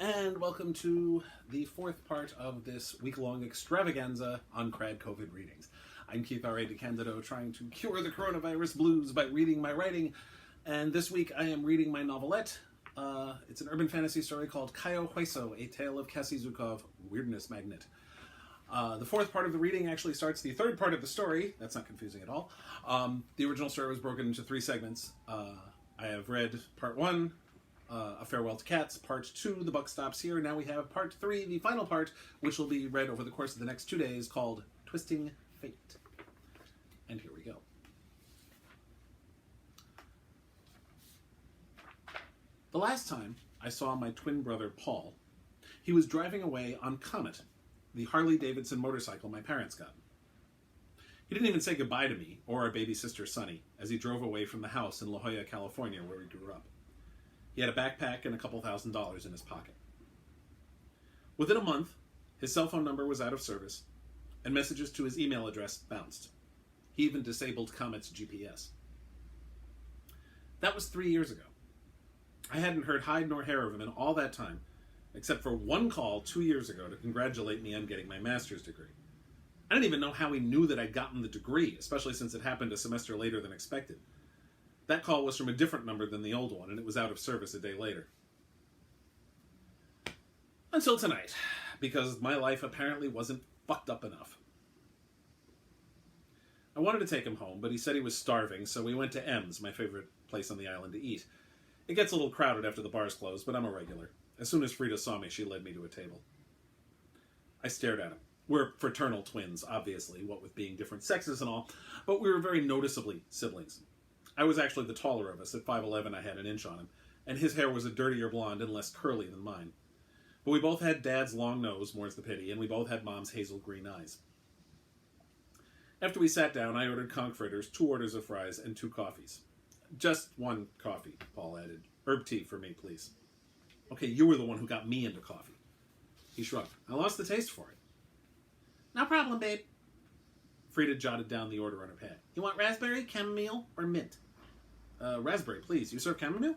and welcome to the fourth part of this week-long extravaganza on KRAD COVID readings. I'm Keith R.A. DeCandido, trying to cure the coronavirus blues by reading my writing, and this week I am reading my novelette. It's an urban fantasy story called Cayo Hueso, A Tale of Cassie Zukav, Weirdness Magnet. The fourth part of the reading actually starts the third part of the story. That's not confusing at all. The original story was broken into three segments. I have read part one, A Farewell to Cats, part two, The Buck Stops Here. Now we have part three, the final part, which will be read over the course of the next 2 days, called Twisting Fate. And here we go. The last time I saw my twin brother Paul, he was driving away on Comet, the Harley-Davidson motorcycle my parents got. He didn't even say goodbye to me or our baby sister Sunny as he drove away from the house in La Jolla, California, where we grew up. He had a backpack and a couple $1,000s in his pocket. Within a month, his cell phone number was out of service, and messages to his email address bounced. He even disabled Comet's GPS. That was 3 years ago. I hadn't heard hide nor hair of him in all that time, except for one call 2 years ago to congratulate me on getting my master's degree. I didn't even know how he knew that I'd gotten the degree, especially since it happened a semester later than expected. That call was from a different number than the old one, and it was out of service a day later. Until tonight, because my life apparently wasn't fucked up enough. I wanted to take him home, but he said he was starving, so we went to M's, my favorite place on the island, to eat. It gets a little crowded after the bars close, but I'm a regular. As soon as Frida saw me, she led me to a table. I stared at him. We're fraternal twins, obviously, what with being different sexes and all, but we were very noticeably siblings. I was actually the taller of us. At 5'11", I had an inch on him, and his hair was a dirtier blonde and less curly than mine. But we both had Dad's long nose, more's the pity, and we both had Mom's hazel green eyes. After we sat down, I ordered conch fritters, 2 orders of fries, and 2 coffees. Just 1 coffee, Paul added. Herb tea for me, please. Okay, you were the one who got me into coffee. He shrugged. I lost the taste for it. No problem, babe. Frida jotted down the order on her pad. You want raspberry, chamomile, or mint? Raspberry, please. You serve chamomile?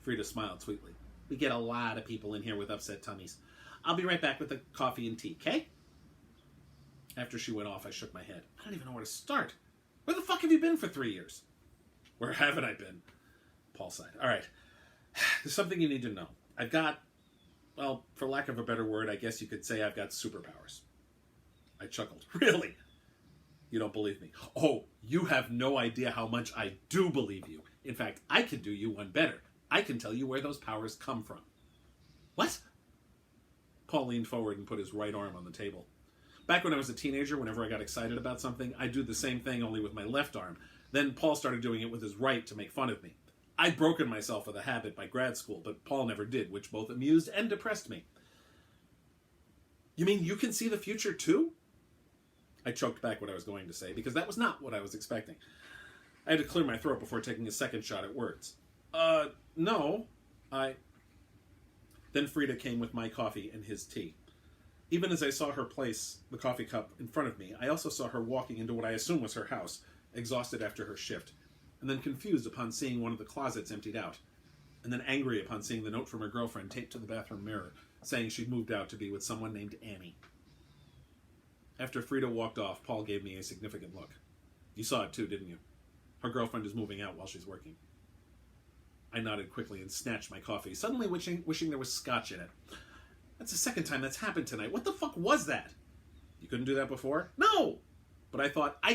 Frida smiled sweetly. We get a lot of people in here with upset tummies. I'll be right back with the coffee and tea, okay? After she went off, I shook my head. I don't even know where to start. Where the fuck have you been for 3 years? Where haven't I been? Paul sighed. All right. There's something you need to know. I've got, well, for lack of a better word, I guess you could say I've got superpowers. I chuckled. Really? You don't believe me? Oh, you have no idea how much I do believe you. In fact, I can do you one better. I can tell you where those powers come from. What? Paul leaned forward and put his right arm on the table. Back when I was a teenager, whenever I got excited about something, I'd do the same thing only with my left arm. Then Paul started doing it with his right to make fun of me. I'd broken myself of the habit by grad school, but Paul never did, which both amused and depressed me. You mean you can see the future too? I choked back what I was going to say, because that was not what I was expecting. I had to clear my throat before taking a second shot at words. No, Then Frida came with my coffee and his tea. Even as I saw her place the coffee cup in front of me, I also saw her walking into what I assume was her house, exhausted after her shift, and then confused upon seeing one of the closets emptied out, and then angry upon seeing the note from her girlfriend taped to the bathroom mirror, saying she'd moved out to be with someone named Annie. After Frida walked off, Paul gave me a significant look. You saw it too, didn't you? Her girlfriend is moving out while she's working. I nodded quickly and snatched my coffee, suddenly wishing there was scotch in it. That's the second time that's happened tonight. What the fuck was that? You couldn't do that before? No! But I thought, I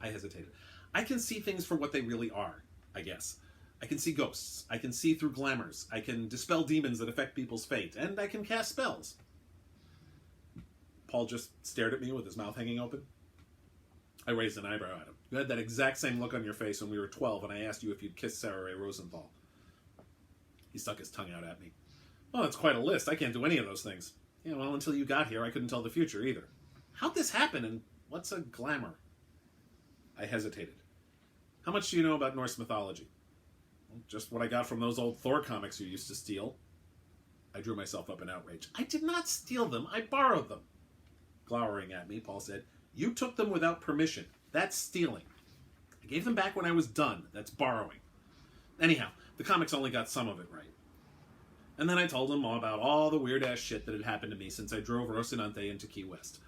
hesitated. I can see things for what they really are, I guess. I can see ghosts. I can see through glamours. I can dispel demons that affect people's fate. And I can cast spells. Paul just stared at me with his mouth hanging open. I raised an eyebrow at him. You had that exact same look on your face when we were 12 and I asked you if you'd kissed Sarah Ray Rosenthal. He stuck his tongue out at me. Well, that's quite a list. I can't do any of those things. Yeah, well, until you got here, I couldn't tell the future either. How'd this happen, and what's a glamour? I hesitated. How much do you know about Norse mythology? Well, just what I got from those old Thor comics you used to steal. I drew myself up in outrage. I did not steal them. I borrowed them. Glowering at me, Paul said, You took them without permission. That's stealing. I gave them back when I was done. That's borrowing. Anyhow, the comics only got some of it right. And then I told him all about all the weird-ass shit that had happened to me since I drove Rocinante into Key West.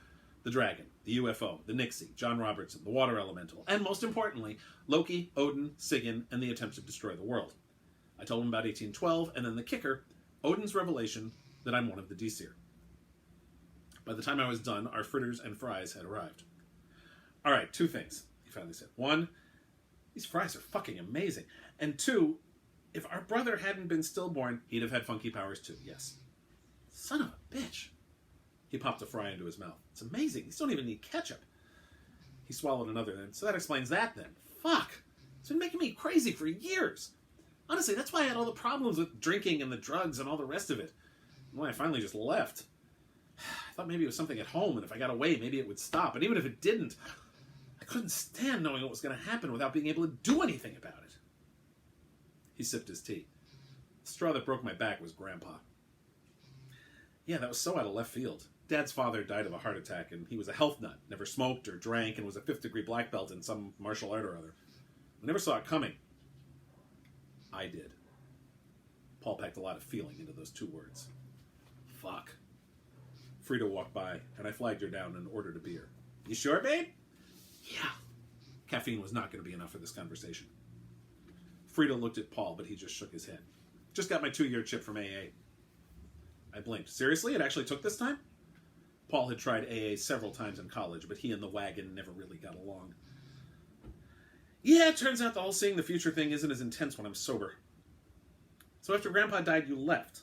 The dragon, the UFO, the Nixie, John Robertson, the water elemental, and most importantly, Loki, Odin, Sigyn, and the attempt to destroy the world. I told him about 1812, and then the kicker, Odin's revelation that I'm one of the Disir. By the time I was done, our fritters and fries had arrived. All right, 2 things, he finally said. 1, these fries are fucking amazing. And 2, if our brother hadn't been stillborn, he'd have had funky powers too, yes. Son of a bitch. He popped a fry into his mouth. It's amazing. These don't even need ketchup. He swallowed another then. So that explains that then. Fuck. It's been making me crazy for years. Honestly, that's why I had all the problems with drinking and the drugs and all the rest of it. And when I finally just left, I thought maybe it was something at home, and if I got away, maybe it would stop. And even if it didn't, I couldn't stand knowing what was going to happen without being able to do anything about it. He sipped his tea. The straw that broke my back was Grandpa. Yeah, that was so out of left field. Dad's father died of a heart attack, and he was a health nut, never smoked or drank, and was a 5th-degree black belt in some martial art or other. We never saw it coming. I did. Paul packed a lot of feeling into those 2 words. Fuck. Frida walked by, and I flagged her down and ordered a beer. You sure, babe? Yeah. Caffeine was not going to be enough for this conversation. Frida looked at Paul, but he just shook his head. Just got my 2-year chip from AA. I blinked. Seriously? It actually took this time? Paul had tried AA several times in college, but he and the wagon never really got along. Yeah, it turns out the whole seeing the future thing isn't as intense when I'm sober. So after Grandpa died, you left.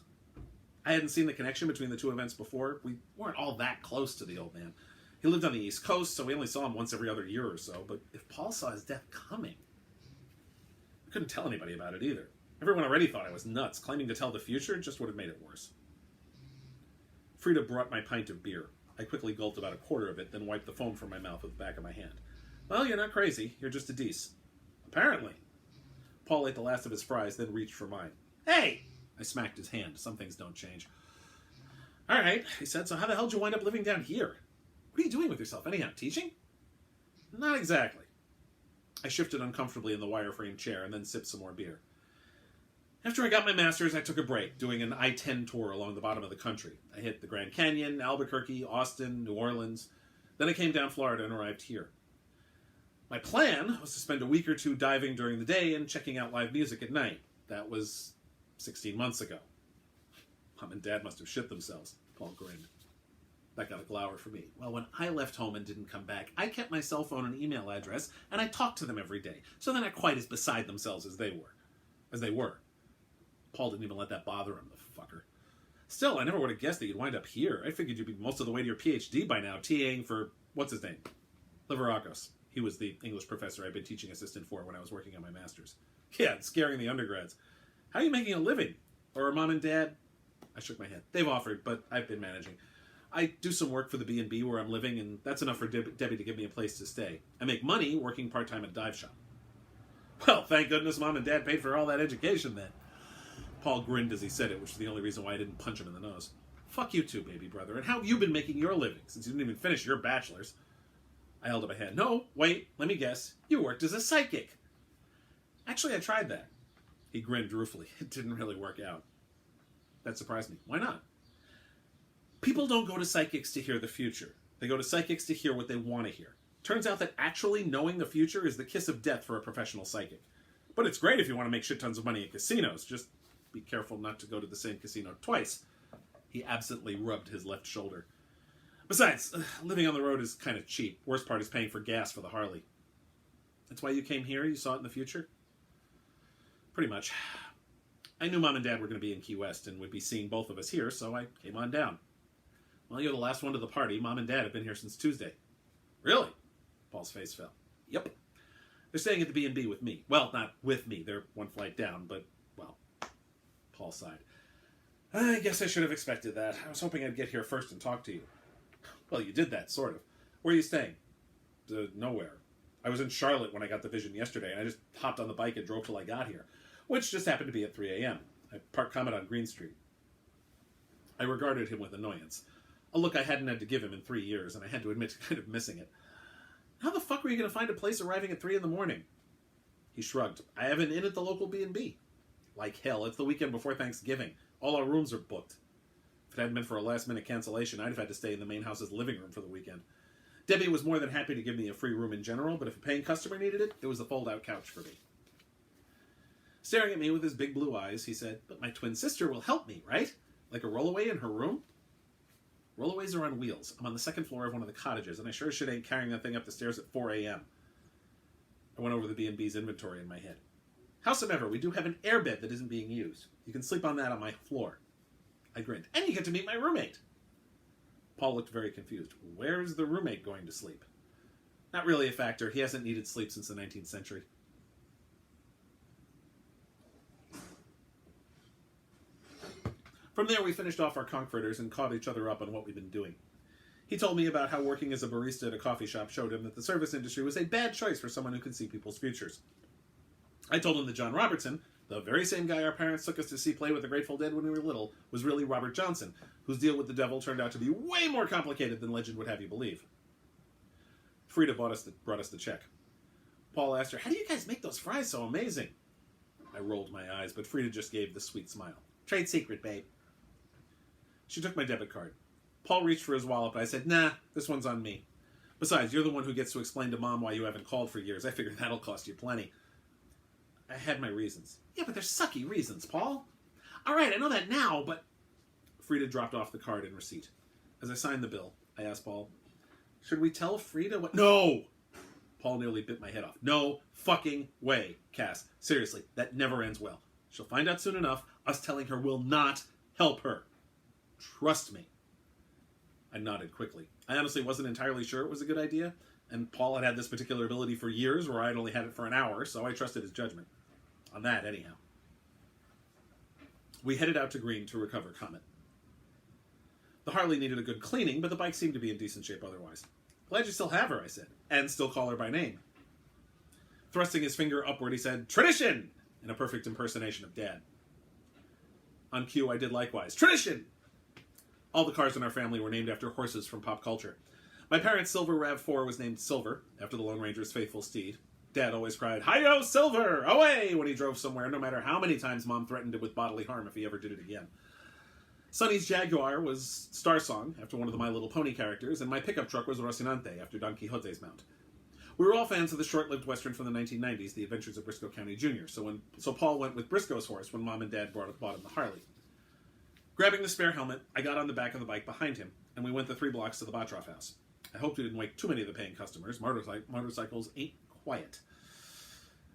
I hadn't seen the connection between the 2 events before. We weren't all that close to the old man. He lived on the East Coast, so we only saw him once every other year or so, but if Paul saw his death coming, I couldn't tell anybody about it either. Everyone already thought I was nuts. Claiming to tell the future just would have made it worse. Frida brought my pint of beer. I quickly gulped about a quarter of it, then wiped the foam from my mouth with the back of my hand. Well, you're not crazy. You're just a dece. Apparently. Paul ate the last of his fries, then reached for mine. Hey! I smacked his hand. Some things don't change. All right, he said, so how the hell did you wind up living down here? What are you doing with yourself anyhow? Teaching? Not exactly. I shifted uncomfortably in the wireframe chair and then sipped some more beer. After I got my master's, I took a break, doing an I-10 tour along the bottom of the country. I hit the Grand Canyon, Albuquerque, Austin, New Orleans. Then I came down Florida and arrived here. My plan was to spend a week or 2 diving during the day and checking out live music at night. That was 16 months ago. Mom and Dad must have shit themselves. Paul grinned. That got a glower for me. Well, when I left home and didn't come back, I kept my cell phone and email address, and I talked to them every day, so they're not quite as beside themselves as they were. Paul didn't even let that bother him, the fucker. Still, I never would have guessed that you'd wind up here. I figured you'd be most of the way to your PhD by now, TAing for, what's his name? Liverakos. He was the English professor I'd been teaching assistant for when I was working on my master's. Yeah, scaring the undergrads. How are you making a living? Or are Mom and Dad? I shook my head. They've offered, but I've been managing. I do some work for the B&B where I'm living, and that's enough for Debbie to give me a place to stay. I make money working part-time at a dive shop. Well, thank goodness Mom and Dad paid for all that education then. Paul grinned as he said it, which is the only reason why I didn't punch him in the nose. Fuck you too, baby brother. And how have you been making your living, since you didn't even finish your bachelor's? I held up a hand. No, wait, let me guess. You worked as a psychic. Actually, I tried that. He grinned ruefully. It didn't really work out. That surprised me. Why not? People don't go to psychics to hear the future. They go to psychics to hear what they want to hear. Turns out that actually knowing the future is the kiss of death for a professional psychic. But it's great if you want to make shit tons of money at casinos. Just be careful not to go to the same casino twice. He absently rubbed his left shoulder. Besides, living on the road is kind of cheap. Worst part is paying for gas for the Harley. That's why you came here? You saw it in the future? Pretty much. I knew Mom and Dad were going to be in Key West and would be seeing both of us here, so I came on down. Well, you're the last one to the party. Mom and Dad have been here since Tuesday. Really? Paul's face fell. Yep. They're staying at the B&B with me. Well, not with me. They're one flight down, but, well, Paul sighed. I guess I should have expected that. I was hoping I'd get here first and talk to you. Well, you did that, sort of. Where are you staying? Nowhere. I was in Charlotte when I got the vision yesterday, and I just hopped on the bike and drove till I got here, which just happened to be at 3 a.m. I parked Comet on Green Street. I regarded him with annoyance, a look I hadn't had to give him in 3 years, and I had to admit to kind of missing it. How the fuck were you going to find a place arriving at 3 in the morning? He shrugged. I have an inn at the local B&B. Like hell. It's the weekend before Thanksgiving. All our rooms are booked. If it hadn't been for a last-minute cancellation, I'd have had to stay in the main house's living room for the weekend. Debbie was more than happy to give me a free room in general, but if a paying customer needed it, it was the fold-out couch for me. Staring at me with his big blue eyes, he said, "But my twin sister will help me, right? Like a rollaway in her room?" Rollaways are on wheels. I'm on the second floor of one of the cottages, and I sure as shit ain't carrying that thing up the stairs at 4 a.m. I went over the B&B's inventory in my head. Howsoever, we do have an airbed that isn't being used. You can sleep on that on my floor. I grinned. And you get to meet my roommate. Paul looked very confused. Where's the roommate going to sleep? Not really a factor. He hasn't needed sleep since the 19th century. From there, we finished off our conch-fritters and caught each other up on what we've been doing. He told me about how working as a barista at a coffee shop showed him that the service industry was a bad choice for someone who can see people's futures. I told him that John Robertson, the very same guy our parents took us to see play with the Grateful Dead when we were little, was really Robert Johnson, whose deal with the devil turned out to be way more complicated than legend would have you believe. Frida brought us the check. Paul asked her, "How do you guys make those fries so amazing?" I rolled my eyes, but Frida just gave the sweet smile. "Trade secret, babe." She took my debit card. Paul reached for his wallet, but I said, "Nah, this one's on me. Besides, you're the one who gets to explain to Mom why you haven't called for years. I figured that'll cost you plenty." I had my reasons. "Yeah, but they're sucky reasons, Paul." "All right, I know that now, but..." Frida dropped off the card and receipt. As I signed the bill, I asked Paul, "Should we tell Frida what..." "No!" Paul nearly bit my head off. "No fucking way, Cass. Seriously, that never ends well. She'll find out soon enough. Us telling her will not help her. Trust me." I nodded quickly. I honestly wasn't entirely sure it was a good idea, and Paul had this particular ability for years where I'd only had it for an hour, so I trusted his judgment. On that, anyhow. We headed out to Green to recover Comet. The Harley needed a good cleaning, but the bike seemed to be in decent shape otherwise. "Glad you still have her," I said, "and still call her by name." Thrusting his finger upward, he said, "Tradition!" in a perfect impersonation of Dad. On cue, I did likewise. "Tradition!" All the cars in our family were named after horses from pop culture. My parents' Silver RAV4 was named Silver, after the Lone Ranger's faithful steed. Dad always cried, "Hi-yo, Silver! Away!" when he drove somewhere, no matter how many times Mom threatened him with bodily harm if he ever did it again. Sonny's Jaguar was Star Song, after one of the My Little Pony characters, and my pickup truck was Rocinante, after Don Quixote's mount. We were all fans of the short-lived western from the 1990s, The Adventures of Briscoe County Jr., so Paul went with Briscoe's horse when Mom and Dad bought him the Harley. Grabbing the spare helmet, I got on the back of the bike behind him, and we went the 3 blocks to the Botroff house. I hoped we didn't wake too many of the paying customers. Motorcycles ain't quiet.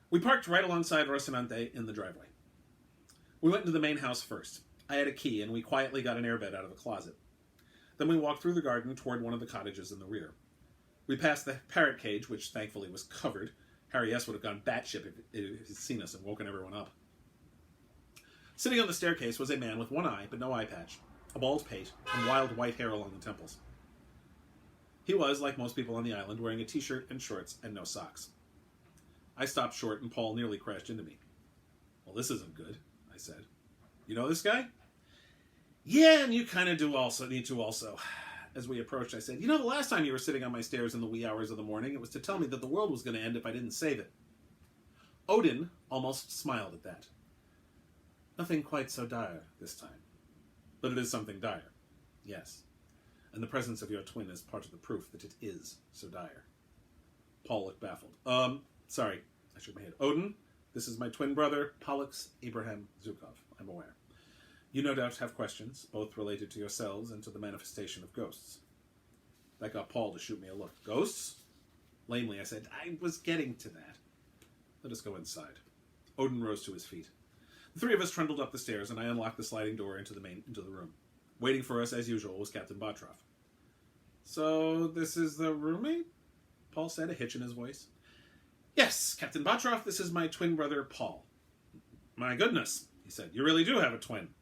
We parked right alongside Rocinante in the driveway. We went into the main house first. I had a key, and we quietly got an airbed out of the closet. Then we walked through the garden toward one of the cottages in the rear. We passed the parrot cage, which thankfully was covered. Harry S. would have gone batshit if he'd seen us and woken everyone up. Sitting on the staircase was a man with one eye, but no eye patch, a bald pate, and wild white hair along the temples. He was, like most people on the island, wearing a t-shirt and shorts and no socks. I stopped short, and Paul nearly crashed into me. "Well, this isn't good," I said. "You know this guy?" "Yeah, and you kind of need to also. As we approached, I said, "You know, the last time you were sitting on my stairs in the wee hours of the morning, it was to tell me that the world was going to end if I didn't save it." Odin almost smiled at that. "Nothing quite so dire this time. But it is something dire. Yes. And the presence of your twin is part of the proof that it is so dire." Paul looked baffled. Sorry." I shook my head. "Odin, this is my twin brother, Pollux Abraham Zukov. I'm aware. You no doubt have questions, both related to yourselves and to the manifestation of ghosts." That got Paul to shoot me a look. "Ghosts?" Lamely, I said, "I was getting to that. Let us go inside." Odin rose to his feet. The 3 of us trundled up the stairs, and I unlocked the sliding door into the room. Waiting for us, as usual, was Captain Botroff. "So, this is the roommate?" Paul said, a hitch in his voice. "Yes, Captain Botroff, this is my twin brother, Paul." "My goodness," he said, "you really do have a twin."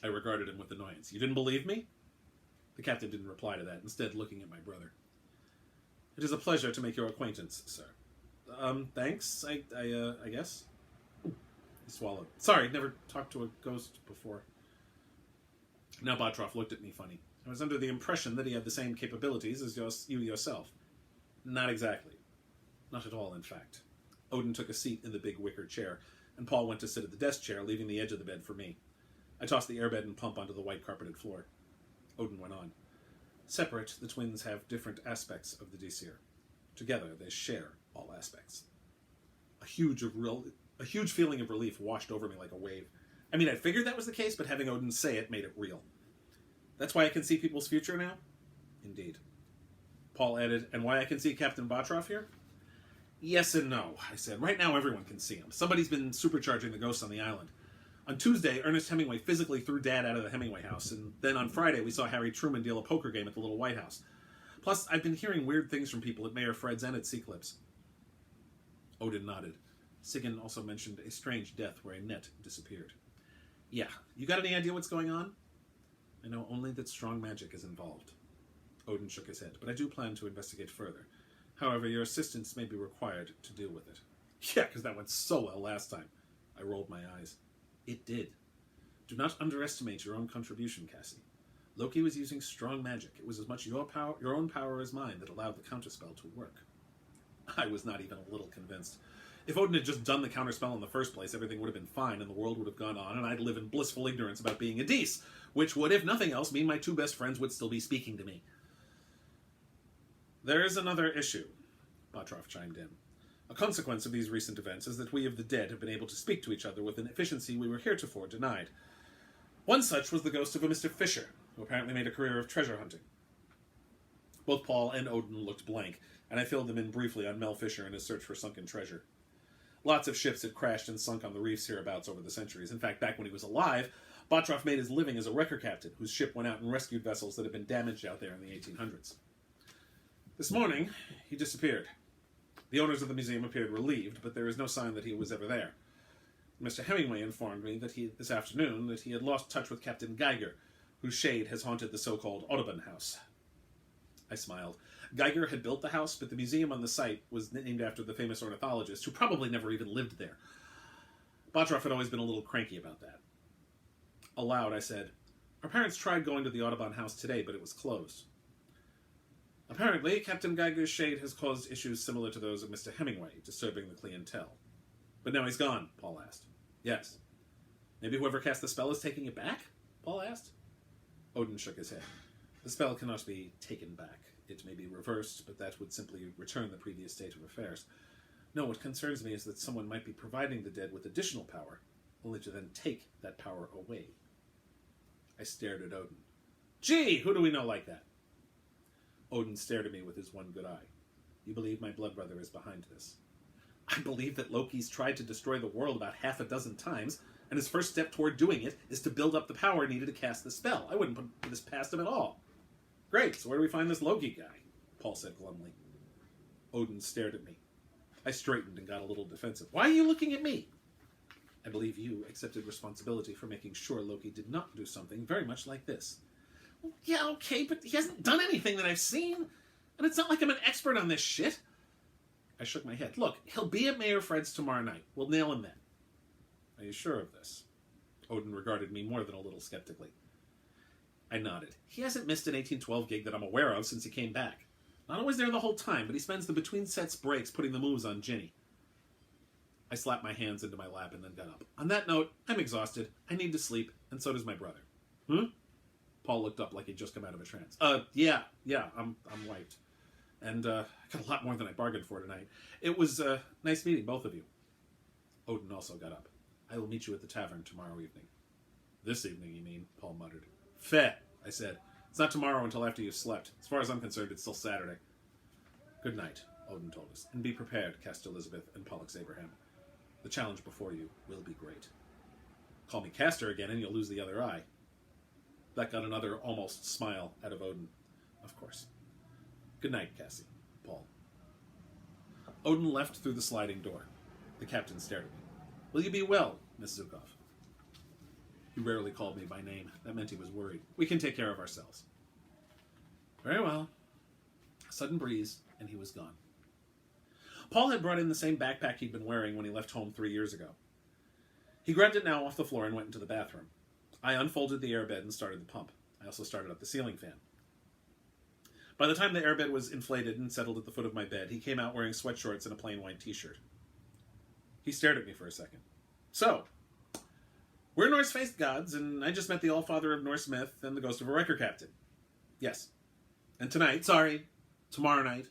I regarded him with annoyance. "You didn't believe me?" The captain didn't reply to that, instead looking at my brother. "It is a pleasure to make your acquaintance, sir." Thanks, I guess." He swallowed. "Sorry, never talked to a ghost before." Now Botroff looked at me funny. "I was under the impression that he had the same capabilities as you yourself." "Not exactly. Not at all, in fact." Odin took a seat in the big wicker chair. and Paul went to sit at the desk chair, leaving the edge of the bed for me. I tossed the airbed and pump onto the white carpeted floor. Odin went on. Separate, the twins have different aspects of the Disir. Together, they share all aspects. A huge feeling of relief washed over me like a wave. I mean, I figured that was the case, but having Odin say it made it real. That's why I can see people's future now? Indeed. Paul added, and why I can see Captain Botroff here? Yes and no, I said. Right now everyone can see him. Somebody's been supercharging the ghosts on the island. On Tuesday, Ernest Hemingway physically threw Dad out of the Hemingway house, and then on Friday we saw Harry Truman deal a poker game at the Little White House. Plus, I've been hearing weird things from people at Mayor Fred's and at Seaclips. Odin nodded. Sigyn also mentioned a strange death where a net disappeared. Yeah, you got any idea what's going on? I know only that strong magic is involved. Odin shook his head, but I do plan to investigate further. However, your assistance may be required to deal with it. Yeah, because that went so well last time. I rolled my eyes. It did. Do not underestimate your own contribution, Cassie. Loki was using strong magic. It was as much your own power as mine that allowed the counterspell to work. I was not even a little convinced. If Odin had just done the counterspell in the first place, everything would have been fine and the world would have gone on, and I'd live in blissful ignorance about being a Dis, which would, if nothing else, mean my two best friends would still be speaking to me. There is another issue, Botroff chimed in. A consequence of these recent events is that we of the dead have been able to speak to each other with an efficiency we were heretofore denied. One such was the ghost of a Mr. Fisher, who apparently made a career of treasure hunting. Both Paul and Odin looked blank, and I filled them in briefly on Mel Fisher and his search for sunken treasure. Lots of ships had crashed and sunk on the reefs hereabouts over the centuries. In fact, back when he was alive, Botroff made his living as a wrecker captain, whose ship went out and rescued vessels that had been damaged out there in the 1800s. This morning, he disappeared. The owners of the museum appeared relieved, but there is no sign that he was ever there. Mr. Hemingway informed me that this afternoon that he had lost touch with Captain Geiger, whose shade has haunted the so-called Audubon House. I smiled. Geiger had built the house, but the museum on the site was named after the famous ornithologist, who probably never even lived there. Botroff had always been a little cranky about that. Aloud, I said, our parents tried going to the Audubon House today, but it was closed. Apparently, Captain Geiger's shade has caused issues similar to those of Mr. Hemingway, disturbing the clientele. But now he's gone, Paul asked. Yes. Maybe whoever cast the spell is taking it back? Paul asked. Odin shook his head. The spell cannot be taken back. It may be reversed, but that would simply return the previous state of affairs. No, what concerns me is that someone might be providing the dead with additional power, only to then take that power away. I stared at Odin. Gee, who do we know like that? Odin stared at me with his one good eye. You believe my blood brother is behind this? I believe that Loki's tried to destroy the world about 6 times, and his first step toward doing it is to build up the power needed to cast the spell. I wouldn't put this past him at all. Great, so where do we find this Loki guy? Paul said glumly. Odin stared at me. I straightened and got a little defensive. Why are you looking at me? I believe you accepted responsibility for making sure Loki did not do something very much like this. Well, yeah, okay, but he hasn't done anything that I've seen, and it's not like I'm an expert on this shit. I shook my head. Look, he'll be at Mayor Fred's tomorrow night. We'll nail him then. Are you sure of this? Odin regarded me more than a little skeptically. I nodded. He hasn't missed an 1812 gig that I'm aware of since he came back. Not always there the whole time, but he spends the between sets breaks putting the moves on Ginny. I slapped my hands into my lap and then got up. On that note, I'm exhausted. I need to sleep, and so does my brother. Paul looked up like he'd just come out of a trance. Yeah, I'm wiped. And I got a lot more than I bargained for tonight. It was nice meeting both of you. Odin also got up. I will meet you at the tavern tomorrow evening. This evening, you mean? Paul muttered. Feh, I said. It's not tomorrow until after you've slept. As far as I'm concerned, it's still Saturday. Good night, Odin told us. And be prepared, Castor Elizabeth and Pollux Abraham. The challenge before you will be great. Call me Castor again and you'll lose the other eye. That got another almost smile out of Odin. Of course. Good night, Cassie. Paul. Odin left through the sliding door. The captain stared at me. Will you be well, Miss Zukav? He rarely called me by name. That meant he was worried. We can take care of ourselves. Very well. A sudden breeze, and he was gone. Paul had brought in the same backpack he'd been wearing when he left home 3 years ago. He grabbed it now off the floor and went into the bathroom. I unfolded the airbed and started the pump. I also started up the ceiling fan. By the time the airbed was inflated and settled at the foot of my bed, he came out wearing sweatshorts and a plain white t-shirt. He stared at me for a second. So, we're Norse-faced gods, and I just met the Allfather of Norse myth and the ghost of a wrecker captain. Yes. And tomorrow night,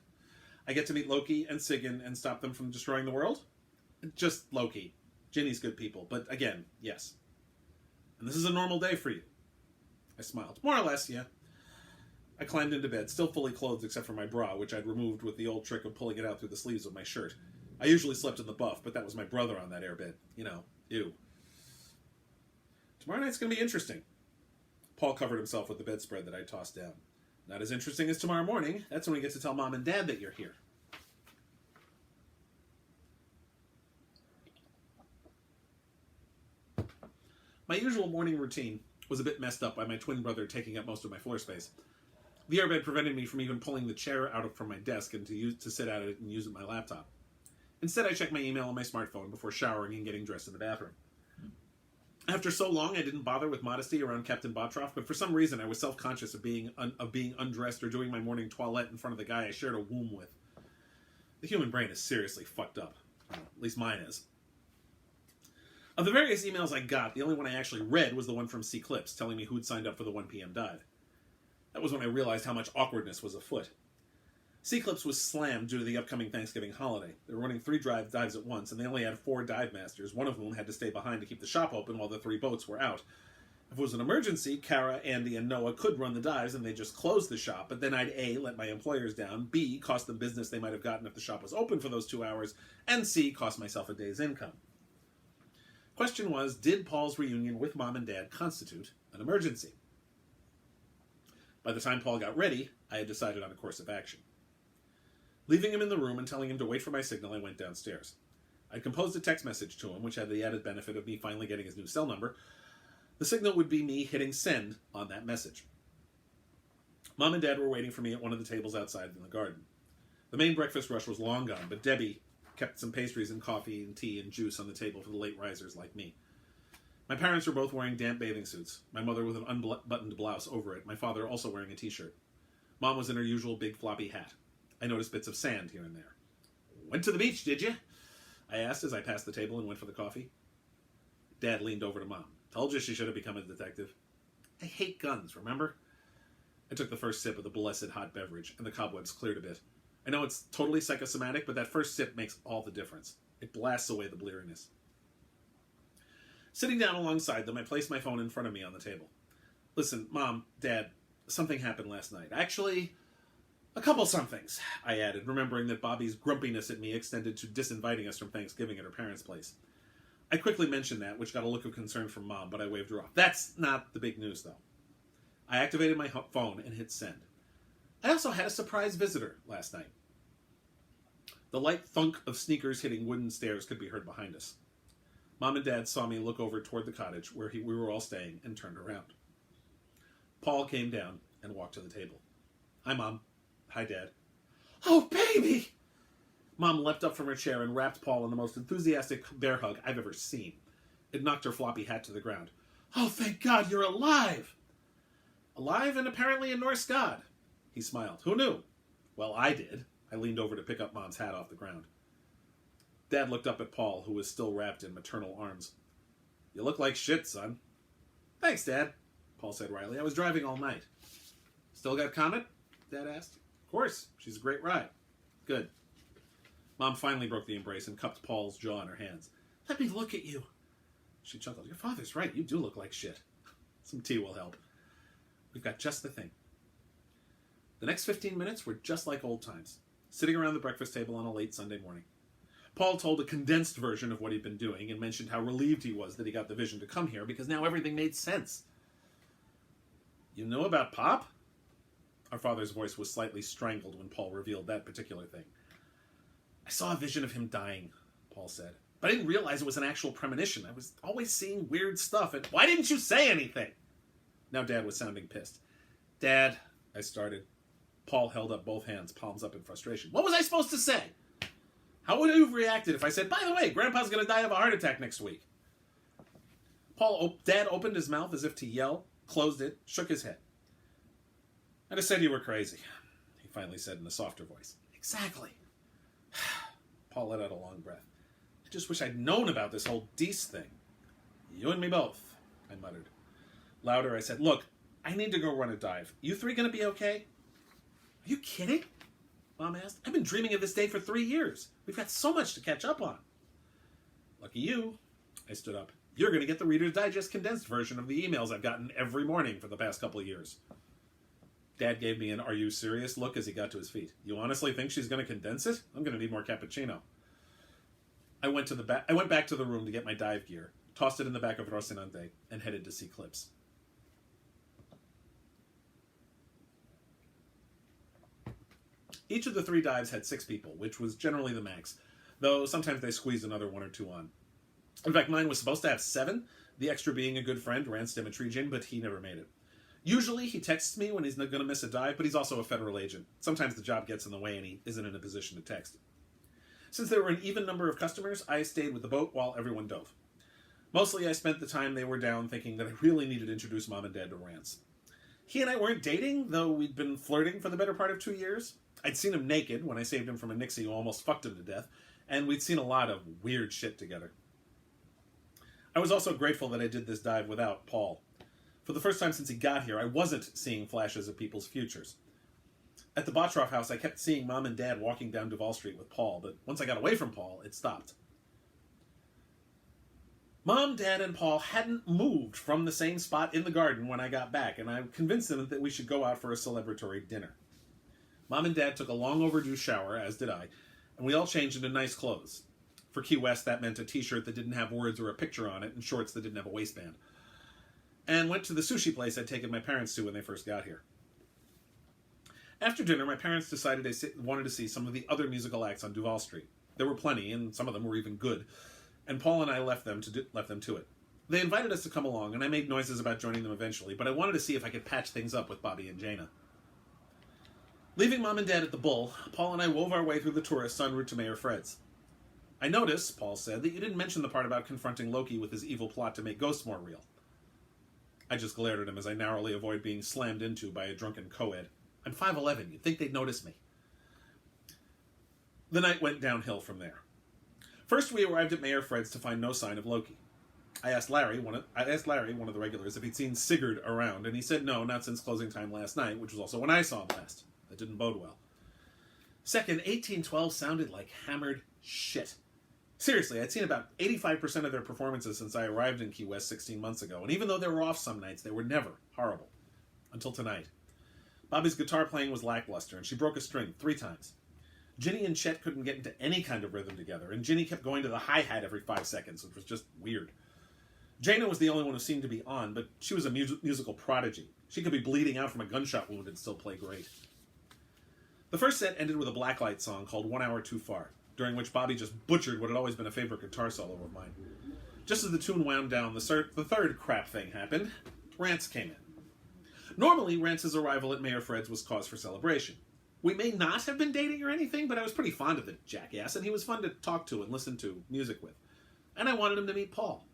I get to meet Loki and Sigyn and stop them from destroying the world? Just Loki. Ginny's good people, but again, yes. And this is a normal day for you. I smiled. More or less, yeah. I climbed into bed, still fully clothed except for my bra, which I'd removed with the old trick of pulling it out through the sleeves of my shirt. I usually slept in the buff, but that was my brother on that airbed. You know, ew. Tomorrow night's going to be interesting. Paul covered himself with the bedspread that I tossed down. Not as interesting as tomorrow morning. That's when we get to tell Mom and Dad that you're here. My usual morning routine was a bit messed up by my twin brother taking up most of my floor space. The airbed prevented me from even pulling the chair out from my desk and to sit at it and use my laptop. Instead, I checked my email on my smartphone before showering and getting dressed in the bathroom. After so long, I didn't bother with modesty around Captain Botroff, but for some reason I was self-conscious of being undressed or doing my morning toilette in front of the guy I shared a womb with. The human brain is seriously fucked up. Well, at least mine is. Of the various emails I got, the only one I actually read was the one from C-Clips, telling me who'd signed up for the 1 p.m. dive. That was when I realized how much awkwardness was afoot. C-Clips was slammed due to the upcoming Thanksgiving holiday. They were running 3 dives at once, and they only had 4 dive masters, one of whom had to stay behind to keep the shop open while the 3 boats were out. If it was an emergency, Kara, Andy, and Noah could run the dives, and they just closed the shop, but then I'd A, let my employers down, B, cost them business they might have gotten if the shop was open for those 2 hours, and C, cost myself a day's income. Question was, did Paul's reunion with Mom and Dad constitute an emergency? By the time Paul got ready, I had decided on a course of action. Leaving him in the room and telling him to wait for my signal, I went downstairs. I'd composed a text message to him, which had the added benefit of me finally getting his new cell number. The signal would be me hitting send on that message. Mom and Dad were waiting for me at one of the tables outside in the garden. The main breakfast rush was long gone, but Debbie kept some pastries and coffee and tea and juice on the table for the late risers like me. My parents were both wearing damp bathing suits, my mother with an unbuttoned blouse over it, my father also wearing a t-shirt. Mom was in her usual big floppy hat. I noticed bits of sand here and there. Went to the beach, did you? I asked as I passed the table and went for the coffee. Dad leaned over to Mom. Told you she should have become a detective. I hate guns, remember? I took the first sip of the blessed hot beverage, and the cobwebs cleared a bit. I know it's totally psychosomatic, but that first sip makes all the difference. It blasts away the bleariness. Sitting down alongside them, I placed my phone in front of me on the table. Listen, Mom, Dad, something happened last night. Actually, a couple somethings, I added, remembering that Bobby's grumpiness at me extended to disinviting us from Thanksgiving at her parents' place. I quickly mentioned that, which got a look of concern from Mom, but I waved her off. That's not the big news, though. I activated my phone and hit send. I also had a surprise visitor last night. The light thunk of sneakers hitting wooden stairs could be heard behind us. Mom and Dad saw me look over toward the cottage where we were all staying and turned around. Paul came down and walked to the table. Hi, Mom. Hi, Dad. Oh, baby! Mom leapt up from her chair and wrapped Paul in the most enthusiastic bear hug I've ever seen. It knocked her floppy hat to the ground. Oh, thank God you're alive! Alive and apparently a Norse god. He smiled. Who knew? Well, I did. I leaned over to pick up Mom's hat off the ground. Dad looked up at Paul, who was still wrapped in maternal arms. You look like shit, son. Thanks, Dad, Paul said wryly. I was driving all night. Still got Comet? Dad asked. Of course. She's a great ride. Good. Mom finally broke the embrace and cupped Paul's jaw in her hands. Let me look at you. She chuckled. Your father's right. You do look like shit. Some tea will help. We've got just the thing. The next 15 minutes were just like old times, sitting around the breakfast table on a late Sunday morning. Paul told a condensed version of what he'd been doing and mentioned how relieved he was that he got the vision to come here because now everything made sense. You know about Pop? Our father's voice was slightly strangled when Paul revealed that particular thing. I saw a vision of him dying, Paul said. But I didn't realize it was an actual premonition. I was always seeing weird stuff. And why didn't you say anything? Now Dad was sounding pissed. Dad, I started. Paul held up both hands, palms up in frustration. What was I supposed to say? How would you have reacted if I said, by the way, Grandpa's going to die of a heart attack next week? Dad opened his mouth as if to yell, closed it, shook his head. I just said you were crazy, he finally said in a softer voice. Exactly. Paul let out a long breath. I just wish I'd known about this whole Deese thing. You and me both, I muttered. Louder, I said, look, I need to go run a dive. You three gonna be okay? Are you kidding? Mom asked. I've been dreaming of this day for 3 years. We've got so much to catch up on. Lucky you. I stood up. You're gonna get the Reader's Digest condensed version of the emails I've gotten every morning for the past couple of years. Dad gave me an "Are you serious?" look as he got to his feet. You honestly think she's going to condense it? I'm going to need more cappuccino. I went back to the room to get my dive gear, tossed it in the back of Rocinante, and headed to see Clips. Each of the 3 dives had 6 people, which was generally the max, though sometimes they squeezed another 1 or 2 on. In fact, mine was supposed to have 7, the extra being a good friend, Rance Dimitrigian, but he never made it. Usually he texts me when he's going to miss a dive, but he's also a federal agent. Sometimes the job gets in the way and he isn't in a position to text. Since there were an even number of customers, I stayed with the boat while everyone dove. Mostly I spent the time they were down thinking that I really needed to introduce Mom and Dad to Rance. He and I weren't dating, though we'd been flirting for the better part of 2 years. I'd seen him naked when I saved him from a Nixie who almost fucked him to death, and we'd seen a lot of weird shit together. I was also grateful that I did this dive without Paul. For the first time since he got here, I wasn't seeing flashes of people's futures. At the Bottroff house, I kept seeing Mom and Dad walking down Duval Street with Paul, but once I got away from Paul, it stopped. Mom, Dad, and Paul hadn't moved from the same spot in the garden when I got back, and I convinced them that we should go out for a celebratory dinner. Mom and Dad took a long overdue shower, as did I, and we all changed into nice clothes. For Key West, that meant a t-shirt that didn't have words or a picture on it, and shorts that didn't have a waistband. And went to the sushi place I'd taken my parents to when they first got here. After dinner, my parents decided they wanted to see some of the other musical acts on Duval Street. There were plenty, and some of them were even good, and Paul and I left them to it. They invited us to come along, and I made noises about joining them eventually, but I wanted to see if I could patch things up with Bobby and Jaina. Leaving Mom and Dad at the Bull, Paul and I wove our way through the tourists en route to Mayor Fred's. I notice, Paul said, that you didn't mention the part about confronting Loki with his evil plot to make ghosts more real. I just glared at him as I narrowly avoid being slammed into by a drunken co-ed. I'm 5'11", you'd think they'd notice me. The night went downhill from there. First, we arrived at Mayor Fred's to find no sign of Loki. I asked Larry, one of the regulars, if he'd seen Sigurd around, and he said no, not since closing time last night, which was also when I saw him last. That didn't bode well. Second, 1812 sounded like hammered shit. Seriously, I'd seen about 85% of their performances since I arrived in Key West 16 months ago, and even though they were off some nights, they were never horrible. Until tonight. Bobby's guitar playing was lackluster, and she broke a string 3 times. Ginny and Chet couldn't get into any kind of rhythm together, and Ginny kept going to the hi-hat every 5 seconds, which was just weird. Jaina was the only one who seemed to be on, but she was a musical prodigy. She could be bleeding out from a gunshot wound and still play great. The first set ended with a Blacklight song called 1 Hour Too Far, during which Bobby just butchered what had always been a favorite guitar solo of mine. Just as the tune wound down, the third crap thing happened. Rance came in. Normally, Rance's arrival at Mayor Fred's was cause for celebration. We may not have been dating or anything, but I was pretty fond of the jackass, and he was fun to talk to and listen to music with. And I wanted him to meet Paul.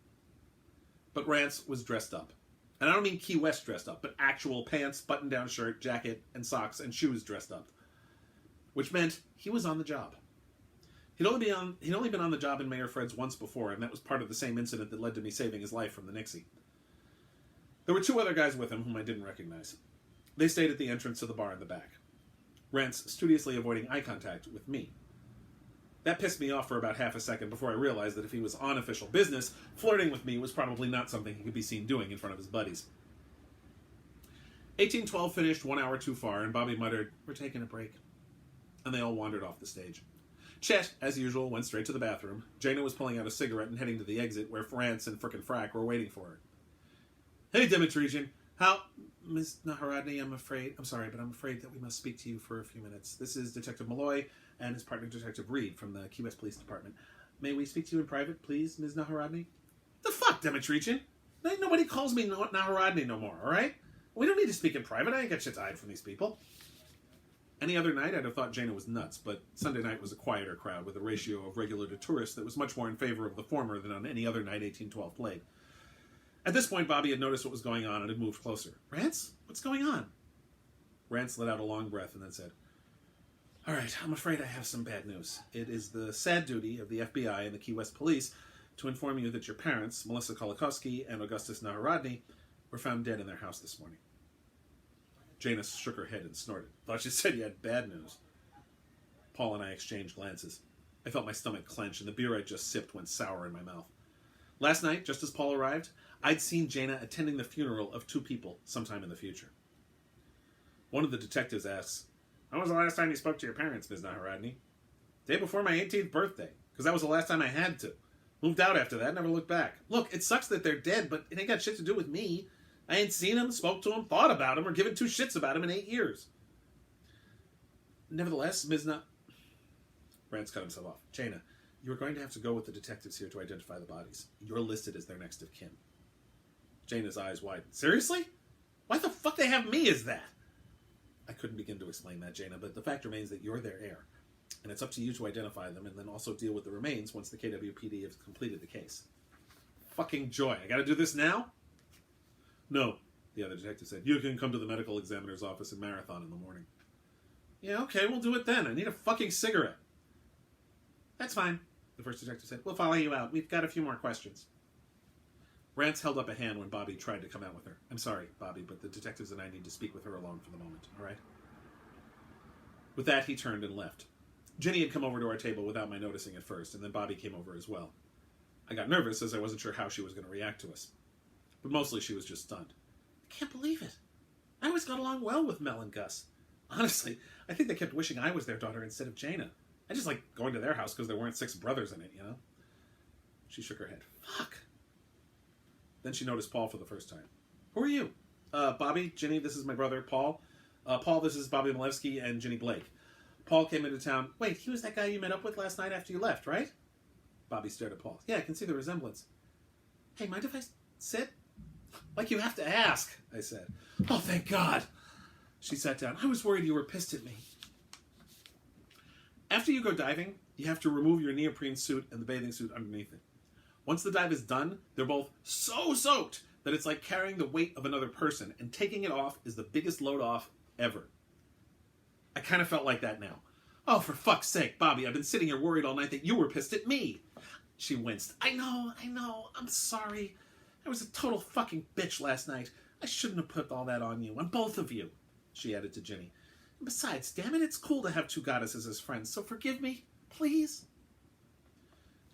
But Rance was dressed up. And I don't mean Key West dressed up, but actual pants, button-down shirt, jacket, and socks, and shoes dressed up. Which meant he was on the job. He'd only been on the job in Mayor Fred's once before, and that was part of the same incident that led to me saving his life from the Nixie. There were 2 other guys with him whom I didn't recognize. They stayed at the entrance to the bar in the back. Rance studiously avoiding eye contact with me. That pissed me off for about half a second before I realized that if he was on official business, flirting with me was probably not something he could be seen doing in front of his buddies. 1812 finished 1 hour too far, and Bobby muttered, "We're taking a break." And they all wandered off the stage. Chet, as usual, went straight to the bathroom. Jaina was pulling out a cigarette and heading to the exit where Rance and frickin' Frack were waiting for her. "Hey, Dimitrigian. How... Ms. Naharadny, I'm afraid that we must speak to you for a few minutes. This is Detective Malloy and his partner, Detective Reed, from the Key West Police Department. May we speak to you in private, please, Ms. Naharadny?" "The fuck, Dimitrigian? Nobody calls me Naharadny no more, all right? We don't need to speak in private. I ain't got shit to hide from these people." Any other night, I'd have thought Jaina was nuts, but Sunday night was a quieter crowd with a ratio of regular to tourists that was much more in favor of the former than on any other night 1812 played. At this point, Bobby had noticed what was going on and had moved closer. "Rance? What's going on?" Rance let out a long breath and then said, All right, I'm afraid I have some bad news. It is the sad duty of the FBI and the Key West Police to inform you that your parents, Melissa Kolakowski and Augustus Naharodny, were found dead in their house this morning. Jana shook her head and snorted. Thought you said you had bad news. Paul and I exchanged glances. I felt my stomach clench, and the beer I'd just sipped went sour in my mouth. Last night, just as Paul arrived, I'd seen Jana attending the funeral of 2 people sometime in the future. One of the detectives asks, "When was the last time you spoke to your parents, Ms. Naharodny?" "Day before my 18th birthday, because that was the last time I had to. Moved out after that, never looked back. Look, it sucks that they're dead, but it ain't got shit to do with me. I ain't seen them, spoke to them, thought about them, or given 2 shits about them in 8 years. Nevertheless, Ms. Rance cut himself off. "Jana, you are going to have to go with the detectives here to identify the bodies. You're listed as their next of kin." Jana's eyes widened. "Seriously? Why the fuck they have me as that?" I couldn't begin to explain that, Jana, but the fact remains that you're their heir, and it's up to you to identify them and then also deal with the remains once the KWPD has completed the case. Fucking joy. I gotta do this now? "No," the other detective said. "You can come to the medical examiner's office in Marathon in the morning." "Yeah, okay, we'll do it then. I need a fucking cigarette." "That's fine," the first detective said. "We'll follow you out. We've got a few more questions." Rance held up a hand when Bobby tried to come out with her. "I'm sorry, Bobby, but the detectives and I need to speak with her alone for the moment, all right?" With that, he turned and left. Jenny had come over to our table without my noticing at first, and then Bobby came over as well. I got nervous as I wasn't sure how she was going to react to us. But mostly she was just stunned. "I can't believe it. I always got along well with Mel and Gus. Honestly, I think they kept wishing I was their daughter instead of Jana. I just like going to their house because there weren't 6 brothers in it, you know?" She shook her head. "Fuck." Then she noticed Paul for the first time. "Who are you?" Bobby, Ginny, this is my brother, Paul. Paul, this is Bobby Malevsky and Ginny Blake. Paul came into town. Wait, he was that guy you met up with last night after you left, right?" Bobby stared at Paul. "Yeah, I can see the resemblance." "Hey, mind if I sit?" "Like you have to ask," I said. "Oh, thank God." She sat down. "I was worried you were pissed at me." After you go diving, you have to remove your neoprene suit and the bathing suit underneath it. Once the dive is done, they're both so soaked that it's like carrying the weight of another person, and taking it off is the biggest load off ever. I kind of felt like that now. "Oh, for fuck's sake, Bobby, I've been sitting here worried all night that you were pissed at me." She winced. I know, I'm sorry. I was a total fucking bitch last night. I shouldn't have put all that on you, on both of you," she added to Ginny. "And besides, damn it, it's cool to have 2 goddesses as friends, so forgive me, please."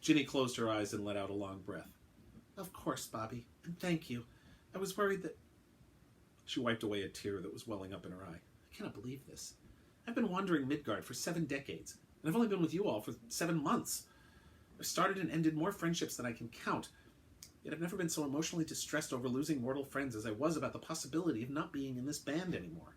Ginny closed her eyes and let out a long breath. "Of course, Bobby, and thank you. I was worried that..." She wiped away a tear that was welling up in her eye. "I cannot believe this. I've been wandering Midgard for 7 decades, and I've only been with you all for 7 months. I've started and ended more friendships than I can count, yet I've never been so emotionally distressed over losing mortal friends as I was about the possibility of not being in this band anymore."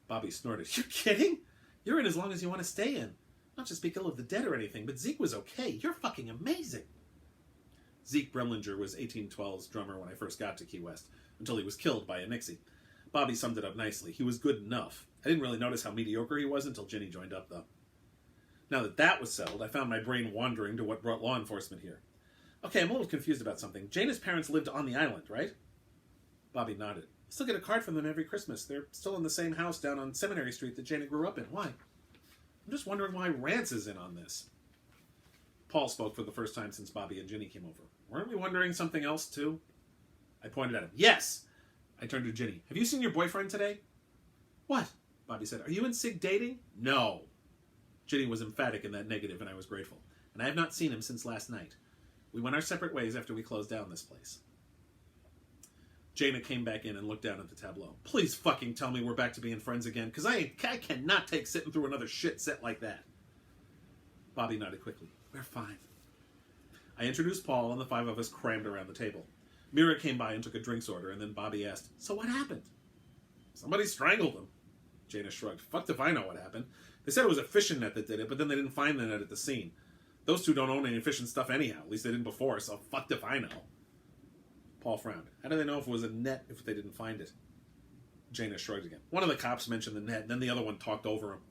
Bobby snorted. "You're kidding? You're in as long as you want to stay in. Not to speak ill of the dead or anything, but Zeke was okay. You're fucking amazing." Zeke Bremlinger was 1812's drummer when I first got to Key West, until he was killed by a Nixie. Bobby summed it up nicely. He was good enough. I didn't really notice how mediocre he was until Ginny joined up, though. Now that that was settled, I found my brain wandering to what brought law enforcement here. "Okay, I'm a little confused about something. Jana's parents lived on the island, right?" Bobby nodded. "I still get a card from them every Christmas. They're still in the same house down on Seminary Street that Jana grew up in. Why? I'm just wondering why Rance is in on this." Paul spoke for the first time since Bobby and Ginny came over. "Weren't we wondering something else, too?" I pointed at him. "Yes!" I turned to Ginny. "Have you seen your boyfriend today?" "What?" Bobby said. "Are you and Sig dating?" "No." Ginny was emphatic in that negative, and I was grateful. "And I have not seen him since last night. We went our separate ways after we closed down this place." Jana came back in and looked down at the tableau. "Please fucking tell me we're back to being friends again, because I cannot take sitting through another shit set like that." Bobby nodded quickly. "We're fine." I introduced Paul, and the 5 of us crammed around the table. Mira came by and took a drinks order, and then Bobby asked, "So what happened?" "Somebody strangled him." Jana shrugged. "Fucked if I know what happened. They said it was a fishing net that did it, but then they didn't find the net at the scene. Those 2 don't own any fishing stuff anyhow. At least they didn't before, so fucked if I know." Paul frowned. "How do they know if it was a net if they didn't find it?" Jana shrugged again. "One of the cops mentioned the net, and then the other one talked over him."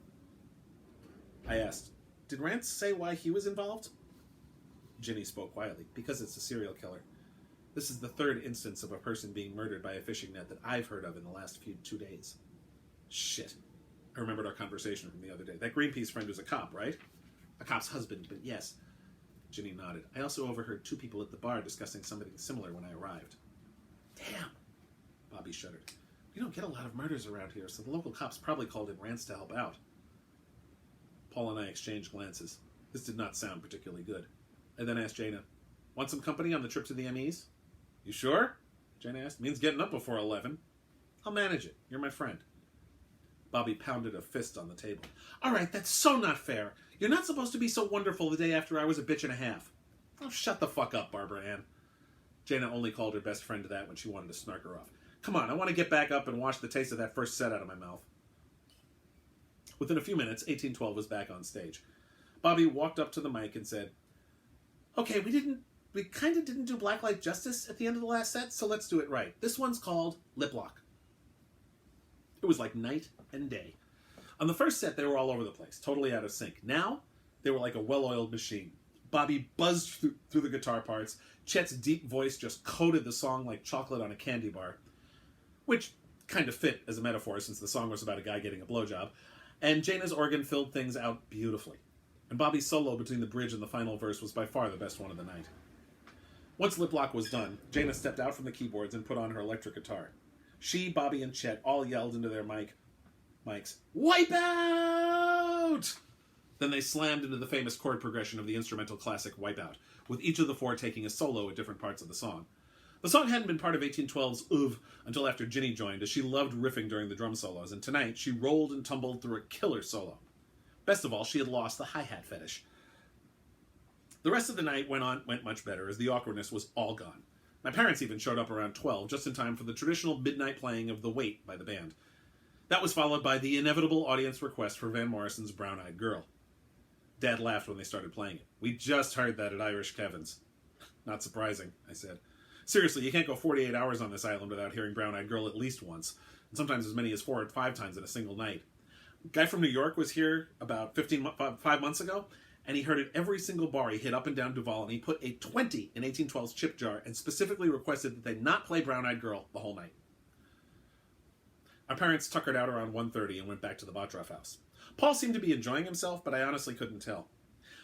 I asked, "Did Rance say why he was involved?" Ginny spoke quietly. "Because it's a serial killer. This is the 3rd instance of a person being murdered by a fishing net that I've heard of in the last 2 days. Shit. I remembered our conversation from the other day. That Greenpeace friend was a cop, right? A cop's husband, but yes. Ginny nodded. I also overheard 2 people at the bar discussing something similar when I arrived. Damn! Bobby shuddered. We don't get a lot of murders around here, so the local cops probably called in Rance to help out. Paul and I exchanged glances. This did not sound particularly good. I then asked Jaina, want some company on the trip to the MEs? You sure? Jaina asked. Means getting up before 11. I'll manage it. You're my friend. Bobby pounded a fist on the table. All right, that's so not fair. You're not supposed to be so wonderful the day after I was a bitch and a half. Oh, shut the fuck up, Barbara Ann. Jaina only called her best friend that when she wanted to snark her off. Come on, I want to get back up and wash the taste of that first set out of my mouth. Within a few minutes, 1812 was back on stage. Bobby walked up to the mic and said, okay, we kind of didn't do Blacklight justice at the end of the last set, so let's do it right. This one's called Lip Lock. It was like night and day. On the first set, they were all over the place, totally out of sync. Now, they were like a well-oiled machine. Bobby buzzed through the guitar parts. Chet's deep voice just coated the song like chocolate on a candy bar, which kind of fit as a metaphor since the song was about a guy getting a blowjob. And Jaina's organ filled things out beautifully. And Bobby's solo between the bridge and the final verse was by far the best one of the night. Once Lip Lock was done, Jaina stepped out from the keyboards and put on her electric guitar. She, Bobby, and Chet all yelled into their mics, "Wipe out!" Then they slammed into the famous chord progression of the instrumental classic Wipeout, with each of the 4 taking a solo at different parts of the song. The song hadn't been part of 1812's oeuvre until after Ginny joined, as she loved riffing during the drum solos, and tonight she rolled and tumbled through a killer solo. Best of all, she had lost the hi-hat fetish. The rest of the night went much better, as the awkwardness was all gone. My parents even showed up around 12, just in time for the traditional midnight playing of The Wait by the band. That was followed by the inevitable audience request for Van Morrison's Brown-Eyed Girl. Dad laughed when they started playing it. We just heard that at Irish Kevin's. Not surprising, I said. Seriously, you can't go 48 hours on this island without hearing Brown-Eyed Girl at least once, and sometimes as many as 4 or 5 times in a single night. A guy from New York was here about 5 months ago, and he heard at every single bar he hit up and down Duval, and he put a 20 in 1812's chip jar and specifically requested that they not play Brown-Eyed Girl the whole night. Our parents tuckered out around 1:30 and went back to the Botroff house. Paul seemed to be enjoying himself, but I honestly couldn't tell.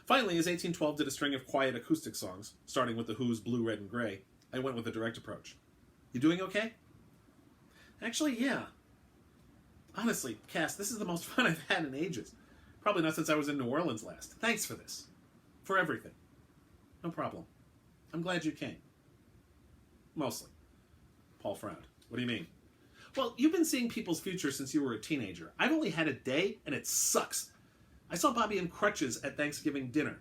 Finally, as 1812 did a string of quiet acoustic songs, starting with The Who's Blue, Red, and Gray, I went with a direct approach. You doing okay? Actually, yeah. Honestly, Cass, this is the most fun I've had in ages. Probably not since I was in New Orleans last. Thanks for this. For everything. No problem. I'm glad you came. Mostly. Paul frowned. What do you mean? Well, you've been seeing people's future since you were a teenager. I've only had a day, and it sucks. I saw Bobby in crutches at Thanksgiving dinner,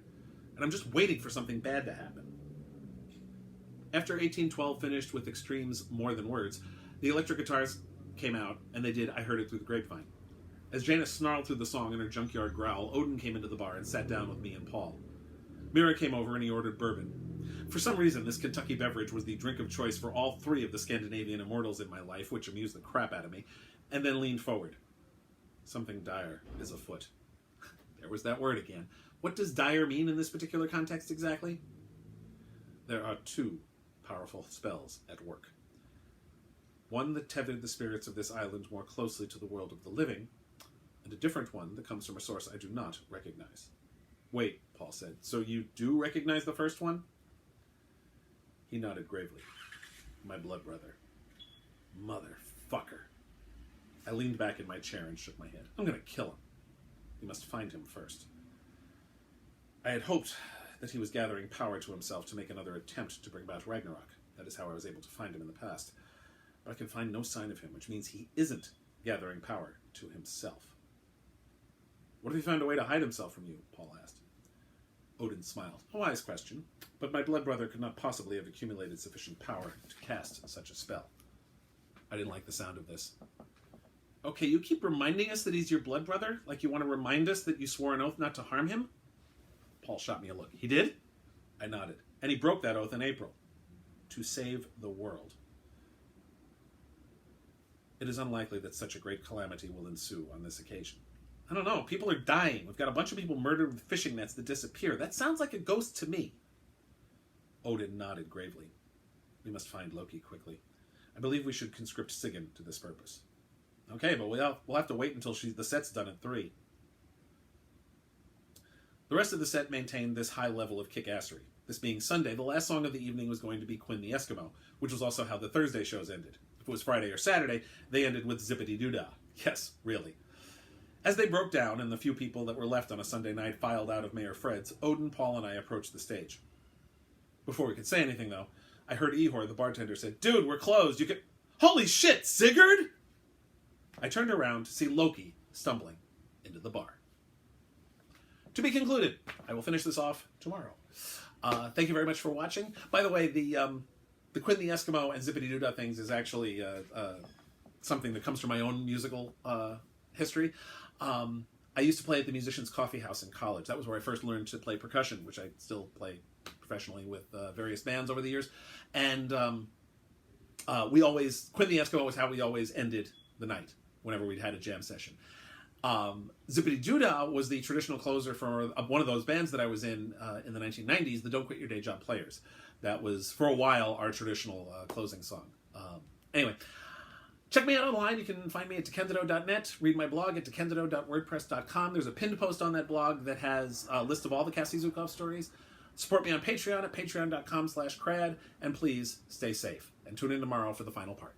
and I'm just waiting for something bad to happen. After 1812 finished with Extreme's More Than Words, the electric guitars came out, and they did I Heard It Through the Grapevine. As Jaina snarled through the song in her junkyard growl, Odin came into the bar and sat down with me and Paul. Mira came over and he ordered bourbon. For some reason, this Kentucky beverage was the drink of choice for all 3 of the Scandinavian immortals in my life, which amused the crap out of me, and then leaned forward. Something dire is afoot. There was that word again. What does dire mean in this particular context exactly? There are 2 powerful spells at work. One that tethered the spirits of this island more closely to the world of the living, and a different one that comes from a source I do not recognize. Wait, Paul said, so you do recognize the first one? He nodded gravely. My blood brother. Motherfucker. I leaned back in my chair and shook my head. I'm going to kill him. We must find him first. I had hoped that he was gathering power to himself to make another attempt to bring about Ragnarok. That is how I was able to find him in the past. But I can find no sign of him, which means he isn't gathering power to himself. What if he found a way to hide himself from you? Paul asked. Odin smiled. A wise question, but my blood brother could not possibly have accumulated sufficient power to cast such a spell. I didn't like the sound of this. Okay, you keep reminding us that he's your blood brother? Like you want to remind us that you swore an oath not to harm him? Paul shot me a look. He did? I nodded. And he broke that oath in April. To save the world. It is unlikely that such a great calamity will ensue on this occasion. I don't know. People are dying. We've got a bunch of people murdered with fishing nets that disappear. That sounds like a ghost to me. Odin nodded gravely. We must find Loki quickly. I believe we should conscript Sigyn to this purpose. Okay, but we'll have to wait until the set's done at 3. The rest of the set maintained this high level of kick-assery. This being Sunday, the last song of the evening was going to be Quinn the Eskimo, which was also how the Thursday shows ended. If it was Friday or Saturday, they ended with Zippity-Doo-Dah. Yes, really. As they broke down and the few people that were left on a Sunday night filed out of Mayor Fred's, Odin, Paul, and I approached the stage. Before we could say anything, though, I heard Ihor, the bartender, say, "Dude, we're closed. You can..." "Holy shit, Sigurd!" I turned around to see Loki stumbling into the bar. To be concluded. I will finish this off tomorrow. Thank you very much for watching. By the way, the Quinn the Eskimo and Zippity-Doo-Dah things is actually something that comes from my own musical history. I used to play at the Musicians Coffee House in college. That was where I first learned to play percussion, which I still play professionally with various bands over the years. And Quinn the Eskimo was how we always ended the night whenever we'd had a jam session. Zippity-Doo-Dah was the traditional closer for one of those bands that I was in the 1990s, the Don't Quit Your Day Job Players. That was, for a while, our traditional closing song. Anyway, check me out online. You can find me at DeCandido.net. Read my blog at DeCandido.wordpress.com. There's a pinned post on that blog that has a list of all the Cassie Zukav stories. Support me on Patreon at patreon.com/KRAD. And please, stay safe. And tune in tomorrow for the final part.